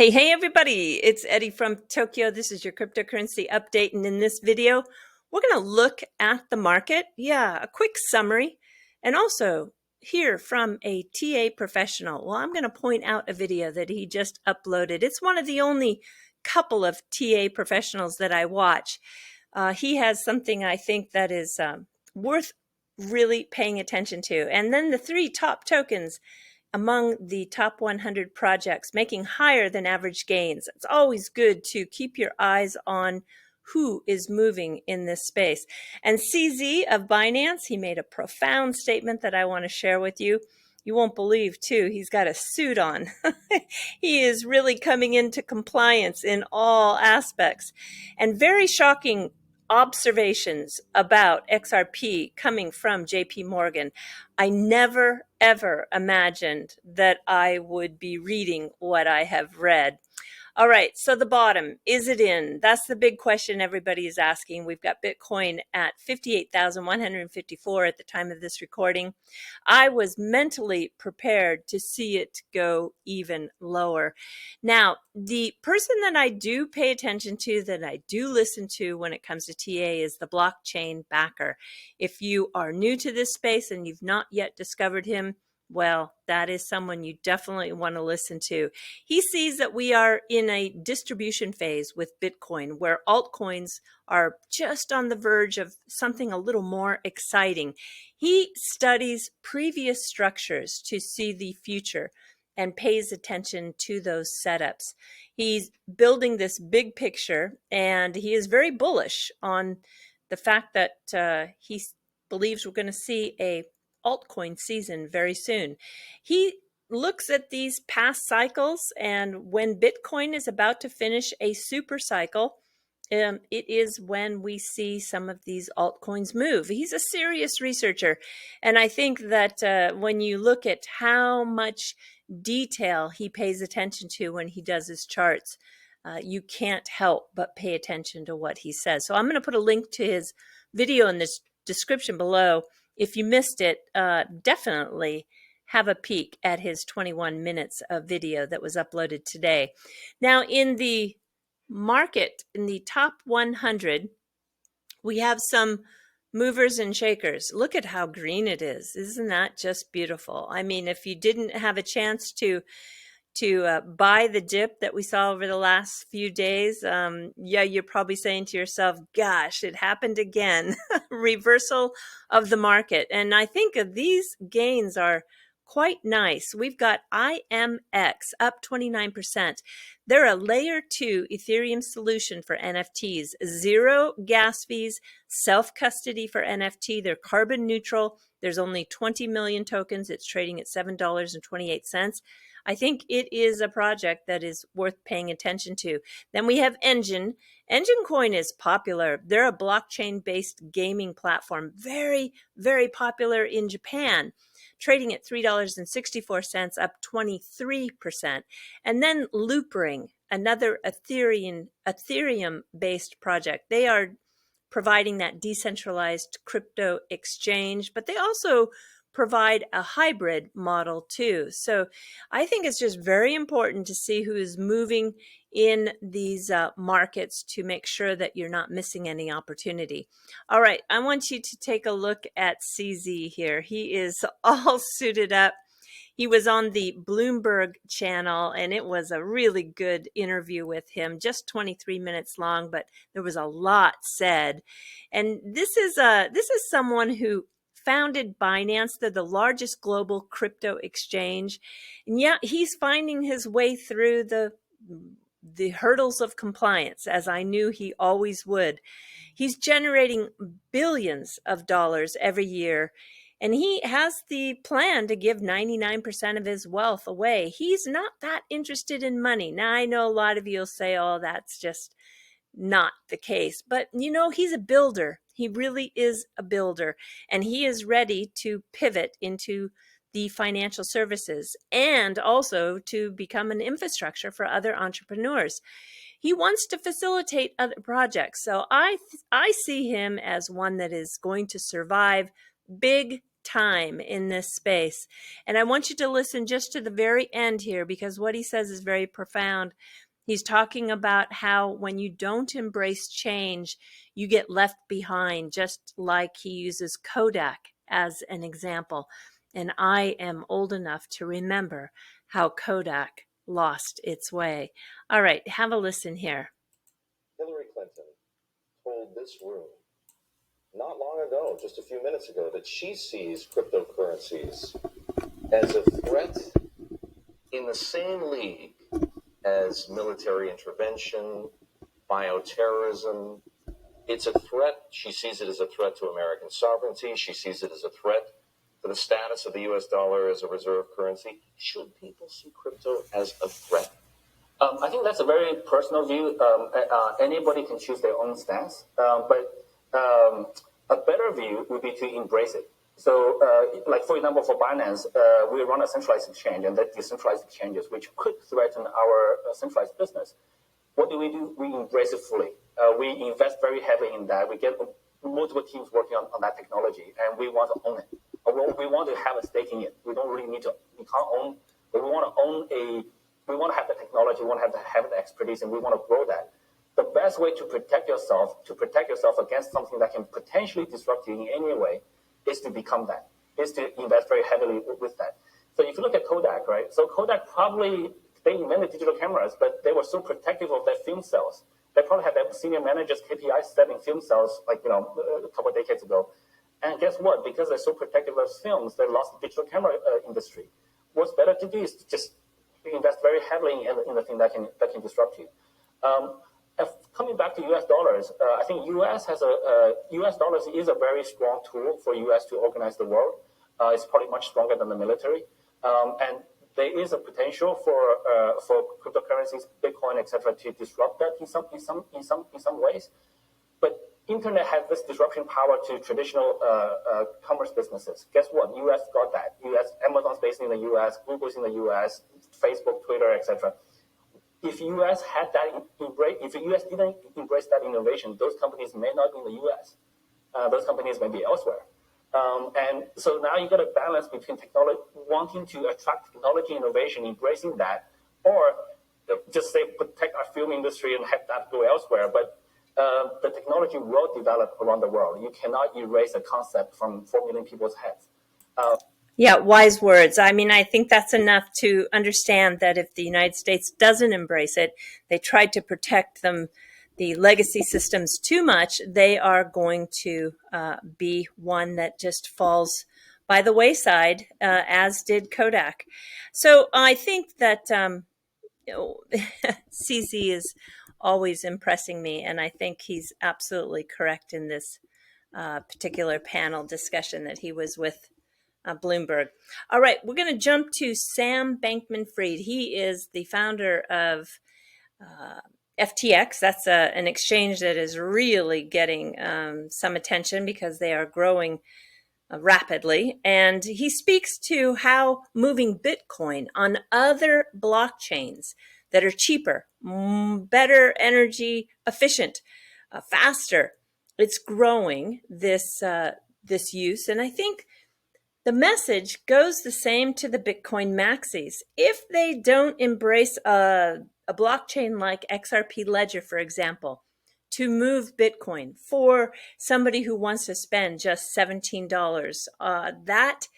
Hey everybody, it's Eddie from Tokyo. This is your cryptocurrency update. And in this video, we're going to look at the market. Yeah, a quick summary and also hear from a TA professional. Well, I'm going to point out a video that he just uploaded. It's one of the only couple of TA professionals that I watch. He has something I think that is worth really paying attention to. And then the three top tokens among the top 100 projects making higher than average gains. It's always good to keep your eyes on who is moving in this space. And CZ of Binance, he made a profound statement that I want to share with you. You won't believe, too, he's got a suit on. He is really coming into compliance in all aspects. And very shocking observations about XRP coming from JP Morgan. I never, ever imagined that I would be reading what I have read. All right, so the bottom, is it in? That's the big question everybody is asking. We've got Bitcoin at 58,154 at the time of this recording. I was mentally prepared to see it go even lower. Now, the person that I do pay attention to, that I do listen to when it comes to TA is the blockchain backer. If you are new to this space and you've not yet discovered him, well, that is someone you definitely want to listen to. He sees that we are in a distribution phase with Bitcoin, where altcoins are just on the verge of something a little more exciting. He studies previous structures to see the future and pays attention to those setups. He's building this big picture, and he is very bullish on the fact that he believes we're going to see a altcoin season very soon. He looks at these past cycles, and when Bitcoin is about to finish a super cycle, it is when we see some of these altcoins move. He's a serious researcher, and I think that when you look at how much detail he pays attention to when he does his charts, you can't help but pay attention to what he says. So I'm going to put a link to his video in this description below. If you missed it, definitely have a peek at his 21 minutes of video that was uploaded today. Now, in the market, in the top 100, we have some movers and shakers. Look at how green it is. Isn't that just beautiful? I mean, if you didn't have a chance to buy the dip that we saw over the last few days, yeah, you're probably saying to yourself, gosh, it happened again. Reversal of the market. And I think these gains are quite nice. We've got IMX up 29%. They're a layer 2 Ethereum solution for NFTs. Zero gas fees, self-custody for NFT. They're carbon neutral. There's only 20 million tokens. It's trading at $7.28. I think it is a project that is worth paying attention to. Then we have Engine. Engine Coin is popular. They're a blockchain-based gaming platform, very, very popular in Japan, trading at $3.64, up 23%. And then Loopring, another Ethereum-based project. They are providing that decentralized crypto exchange, but they also provide a hybrid model too. So I think it's just very important to see who is moving in these markets to make sure that you're not missing any opportunity. All right, I want you to take a look at CZ here. He is all suited up. He was on the Bloomberg channel, and it was a really good interview with him, just 23 minutes long, but there was a lot said. And this is someone who founded Binance. They're the largest global crypto exchange. And yeah, he's finding his way through the hurdles of compliance, as I knew he always would. He's generating billions of dollars every year, and he has the plan to give 99% of his wealth away. He's not that interested in money. Now, I know a lot of you will say, oh, that's just not the case. But, you know, he's a builder. He really is a builder, and he is ready to pivot into the financial services and also to become an infrastructure for other entrepreneurs. He wants to facilitate other projects. So I see him as one that is going to survive big time in this space. And I want you to listen just to the very end here, because what he says is very profound. He's talking about how when you don't embrace change, you get left behind, just like he uses Kodak as an example. And I am old enough to remember how Kodak lost its way. All right, have a listen here. Hillary Clinton told this room not long ago, just a few minutes ago, that she sees cryptocurrencies as a threat in the same league as military intervention, bioterrorism. It's a threat. She sees it as a threat to American sovereignty. She sees it as a threat to the status of the US dollar as a reserve currency. Should people see crypto as a threat? I think that's a very personal view. Anybody can choose their own stance, but a better view would be to embrace it. So, like for example, for Binance, we run a centralized exchange, and that decentralized exchanges, which could threaten our centralized business. What do? We embrace it fully. We invest very heavily in that. We get multiple teams working on that technology, and we want to own it. We want to have a stake in it. We don't really need to. We can't own, but we want to own a. We want to have the technology. We want to have the expertise, and we want to grow that. The best way to protect yourself against something that can potentially disrupt you in any way, is to become that. Is to invest very heavily with that. So if you look at Kodak, right? So Kodak probably, they invented digital cameras, but they were so protective of their film cells. They probably had their senior managers' KPIs set in film cells, like, a couple of decades ago. And guess what? Because they're so protective of films, they lost the digital camera industry. What's better to do is to just invest very heavily in the thing that can disrupt you. Coming back to U.S. dollars, I think U.S. dollars is a very strong tool for U.S. to organize the world. It's probably much stronger than the military, and there is a potential for cryptocurrencies, Bitcoin, etc., to disrupt that in some ways. But internet has this disruption power to traditional commerce businesses. Guess what? U.S. got that. Amazon's based in the U.S., Google's in the U.S., Facebook, Twitter, etc. If U.S. had that if the U.S. didn't embrace that innovation, those companies may not be in the U.S. Those companies may be elsewhere. And so now you got a balance between technology, wanting to attract technology innovation, embracing that, or just say protect our film industry and have that go elsewhere. But the technology will develop around the world. You cannot erase a concept from 4 million people's heads. Yeah, wise words. I mean, I think that's enough to understand that if the United States doesn't embrace it, they tried to protect the legacy systems too much, they are going to be one that just falls by the wayside, as did Kodak. So I think that CZ is always impressing me, and I think he's absolutely correct in this particular panel discussion that he was with Bloomberg. All right, we're going to jump to Sam Bankman-Fried. He is the founder of FTX. That's an exchange that is really getting some attention because they are growing rapidly. And he speaks to how moving Bitcoin on other blockchains that are cheaper, better energy efficient, faster, it's growing this use. And I think the message goes the same to the Bitcoin maxis. If they don't embrace a blockchain like XRP Ledger, for example, to move Bitcoin for somebody who wants to spend just $17, that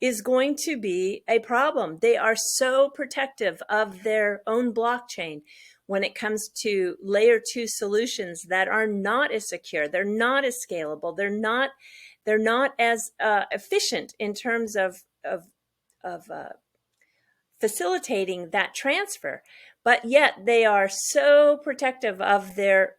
is going to be a problem. They are so protective of their own blockchain when it comes to layer 2 solutions that are not as secure, they're not as scalable, they're not as efficient in terms of facilitating that transfer, but yet they are so protective of their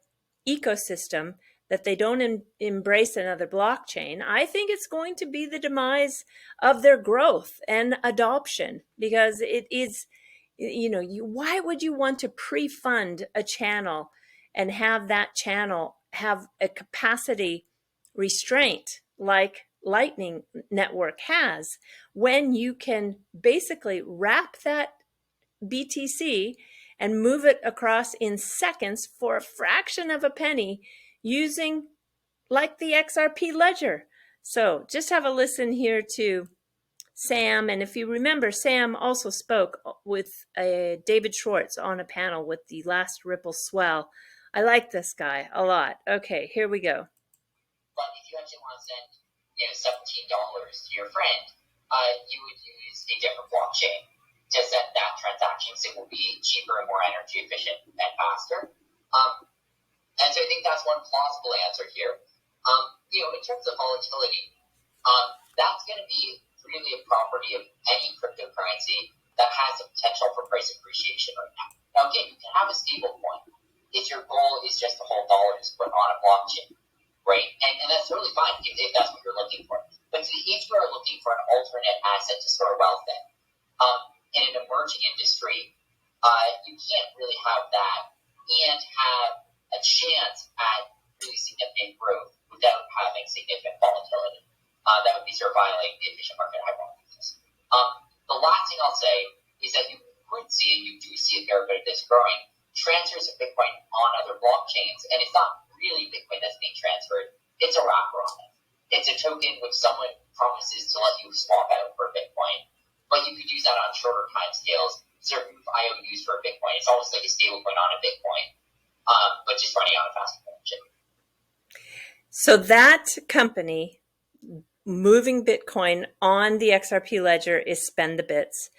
ecosystem that they don't embrace another blockchain. I think it's going to be the demise of their growth and adoption, because it is, why would you want to pre-fund a channel and have that channel have a capacity restraint like Lightning Network has, when you can basically wrap that BTC and move it across in seconds for a fraction of a penny using like the XRP ledger? So just have a listen here to Sam. And if you remember, Sam also spoke with David Schwartz on a panel with the last Ripple swell. I like this guy a lot. Okay, here we go. But if you actually want to send, $17 to your friend, you would use a different blockchain to send that transaction, so it will be cheaper and more energy efficient and faster. And so I think that's one plausible answer here. In terms of volatility, that's going to be really a property of any cryptocurrency that has the potential for price appreciation right now. Now, again, you can have a stable coin if your goal is just to hold dollars put on a blockchain, right? And that's totally fine if that's what you're looking for. But to each are looking for an alternate asset to store wealth in. In an emerging industry, you can't really have that and have a chance at really significant growth without having significant volatility. That would be sort of violating the efficient market hypothesis. The last thing I'll say is that you could see, and you do see a fair bit of this growing, transfers of Bitcoin on other blockchains, and it's not really Bitcoin that's being transferred, it's a wrapper on it. It's a token which someone promises to let you swap out for Bitcoin, but you could use that on shorter time scales, certain IOUs for Bitcoin. It's almost like a stablecoin on a Bitcoin, but just running on a faster connection. So that company moving Bitcoin on the XRP ledger is Spend the Bits.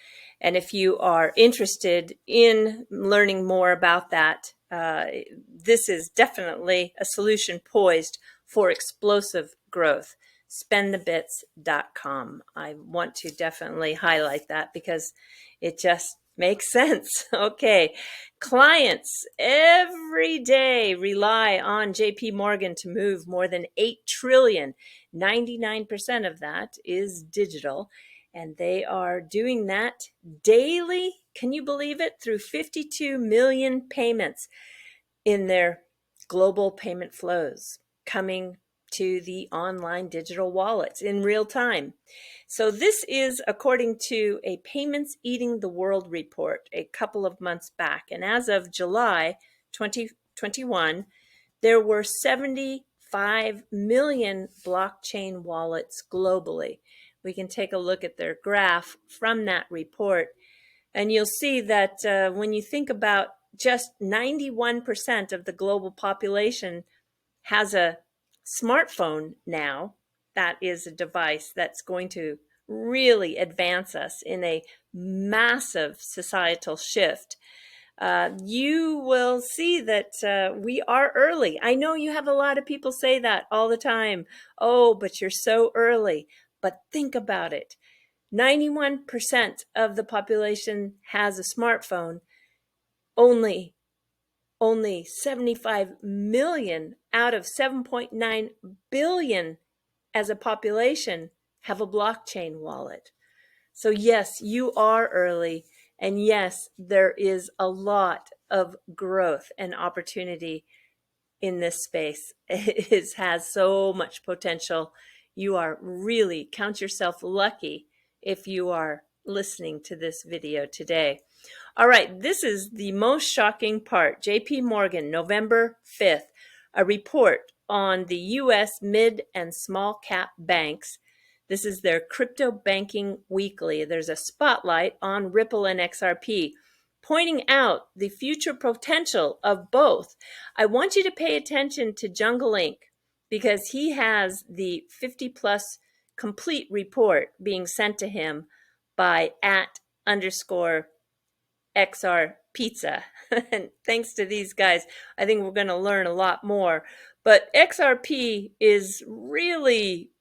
And if you are interested in learning more about that, this is definitely a solution poised for explosive growth. Spendthebits.com. I want to definitely highlight that because it just makes sense. Okay. Clients every day rely on JP Morgan to move more than 8 trillion. 99% of that is digital. And they are doing that daily, can you believe it, through 52 million payments in their global payment flows coming to the online digital wallets in real time. So this is according to a Payments Eating the World report a couple of months back. And as of July 2021, there were 75 million blockchain wallets globally. We can take a look at their graph from that report, and you'll see that when you think about just 91% of the global population has a smartphone now, that is a device that's going to really advance us in a massive societal shift. You will see that we are early. I know you have a lot of people say that all the time. Oh, but you're so early. But think about it. 91% of the population has a smartphone. Only 75 million out of 7.9 billion as a population have a blockchain wallet. So yes, you are early. And yes, there is a lot of growth and opportunity in this space. It has so much potential. You are really, count yourself lucky if you are listening to this video today. All right, this is the most shocking part. JP Morgan, November 5th, a report on the U.S. mid and small cap banks. This is their Crypto Banking Weekly. There's a spotlight on Ripple and XRP, pointing out the future potential of both. I want you to pay attention to Jungle Inc. because he has the 50+ complete report being sent to him by @_XR Pizza. And thanks to these guys, I think we're going to learn a lot more. But XRP is really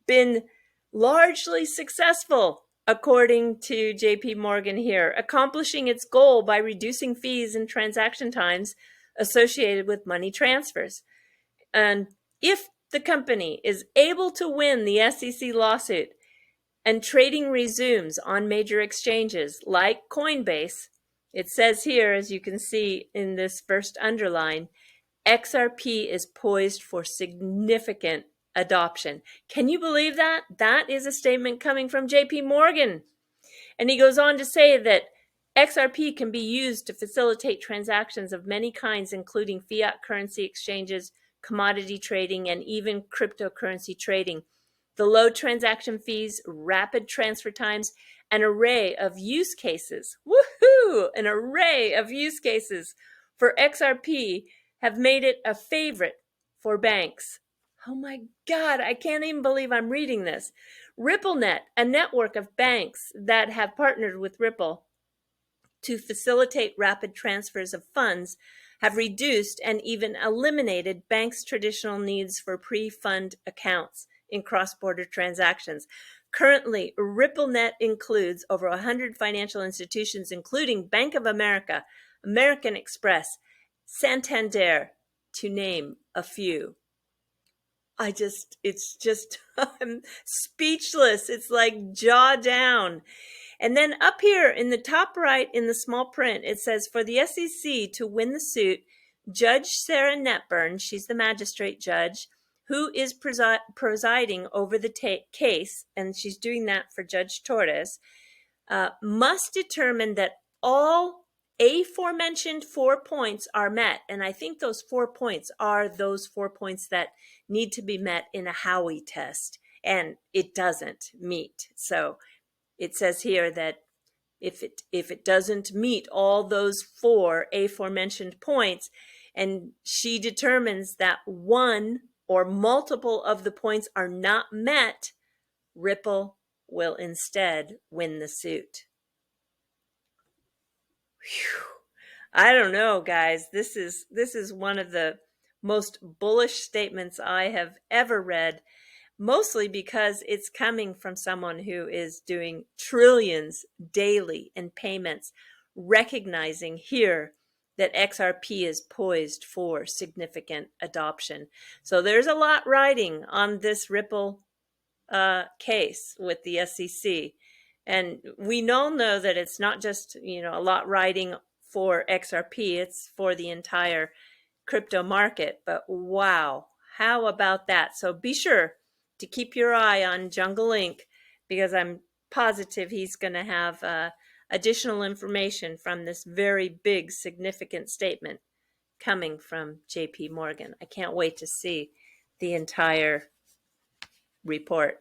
been largely successful, according to JP Morgan here, accomplishing its goal by reducing fees and transaction times associated with money transfers. And if the company is able to win the SEC lawsuit and trading resumes on major exchanges like Coinbase, it says here, as you can see in this first underline, XRP is poised for significant adoption. Can you believe that? That is a statement coming from JP Morgan. And he goes on to say that XRP can be used to facilitate transactions of many kinds, including fiat currency exchanges, commodity trading, and even cryptocurrency trading. The low transaction fees, rapid transfer times, an array of use cases, woohoo, an array of use cases for XRP have made it a favorite for banks. Oh my God, I can't even believe I'm reading this. RippleNet, a network of banks that have partnered with Ripple to facilitate rapid transfers of funds, have reduced and even eliminated banks' traditional needs for pre-fund accounts in cross-border transactions. Currently, RippleNet includes over 100 financial institutions, including Bank of America, American Express, Santander, to name a few. It's just, I'm speechless. It's like jaw down. And then up here in the top right in the small print, it says, for the SEC to win the suit, Judge Sarah Netburn, she's the magistrate judge, who is presiding over the case, and she's doing that for Judge Torres, must determine that all aforementioned 4 points are met. And I think those 4 points are those 4 points that need to be met in a Howey test, and it doesn't meet. So it says here that if it doesn't meet all those 4 aforementioned points, and she determines that one or multiple of the points are not met, Ripple will instead win the suit. Whew. I don't know, guys. This is one of the most bullish statements I have ever read, mostly because it's coming from someone who is doing trillions daily in payments, recognizing here that XRP is poised for significant adoption. So there's a lot riding on this Ripple case with the SEC. And we all know that it's not just, a lot riding for XRP, it's for the entire crypto market. But wow, how about that? So be sure to keep your eye on Jungle Inc., because I'm positive he's going to have additional information from this very big, significant statement coming from JP Morgan. I can't wait to see the entire report.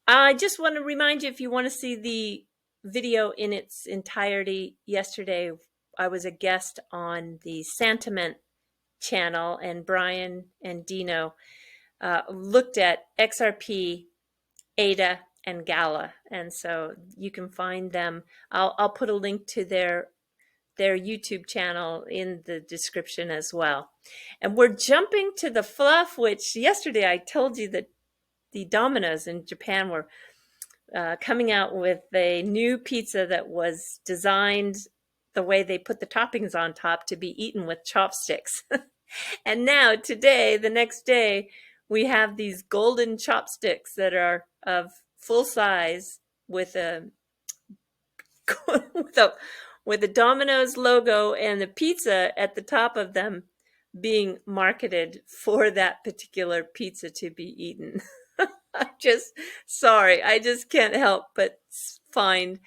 I just want to remind you, if you want to see the video in its entirety, yesterday I was a guest on the Santiment channel, and Brian and Dino looked at XRP, ADA, and Gala, and so you can find them. I'll put a link to their YouTube channel in the description as well. And we're jumping to the Fluff, which yesterday I told you that the Domino's in Japan were coming out with a new pizza that was designed the way they put the toppings on top to be eaten with chopsticks. And now today, the next day, we have these golden chopsticks that are of full size with a with a Domino's logo and the pizza at the top of them being marketed for that particular pizza to be eaten. I just can't help but find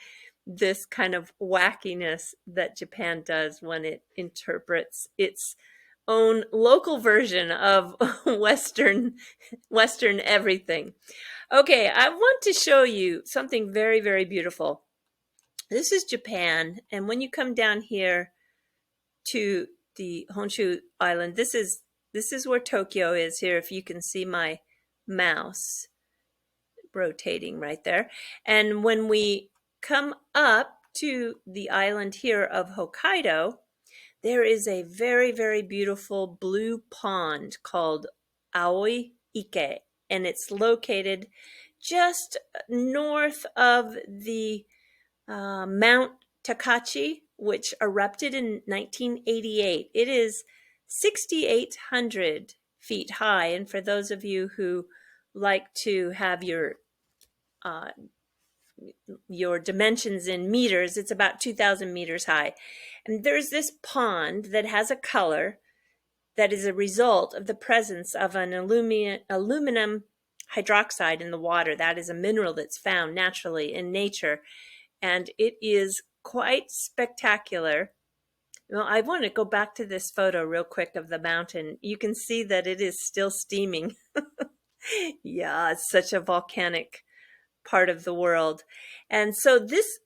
this kind of wackiness that Japan does when it interprets its own local version of Western everything. Okay, I want to show you something very, very beautiful. This is Japan, and when you come down here to the Honshu Island, this is where Tokyo is here, if you can see my mouse rotating right there. And when we come up to the island here of Hokkaido, there is a very, very beautiful blue pond called Aoi Ike, and it's located just north of the Mount Takachi, which erupted in 1988. It is 6,800 feet high, and for those of you who like to have your dimensions in meters, it's about 2,000 meters high. And there's this pond that has a color that is a result of the presence of an aluminum hydroxide in the water. That is a mineral that's found naturally in nature, and it is quite spectacular. Well, I want to go back to this photo real quick of the mountain. You can see that it is still steaming. Yeah, it's such a volcanic part of the world. And so this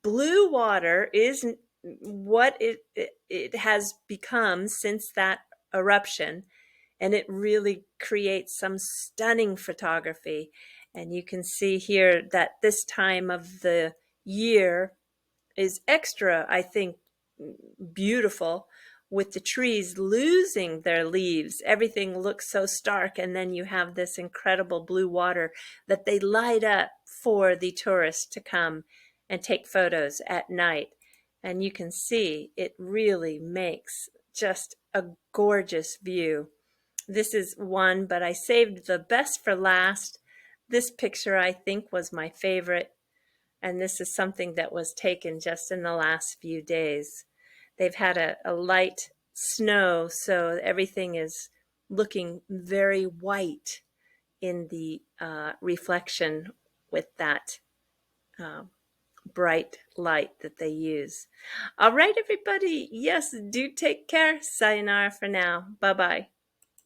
blue water is what it has become since that eruption. And it really creates some stunning photography. And you can see here that this time of the year is extra, I think, beautiful, with the trees losing their leaves. Everything looks so stark, and then you have this incredible blue water that they light up for the tourists to come and take photos at night. And you can see it really makes just a gorgeous view. This is one, but I saved the best for last. This picture, I think, was my favorite. And this is something that was taken just in the last few days. They've had a light snow, so everything is looking very white in the reflection with that bright light that they use. All right, everybody. Yes, do take care. Sayonara for now. Bye-bye.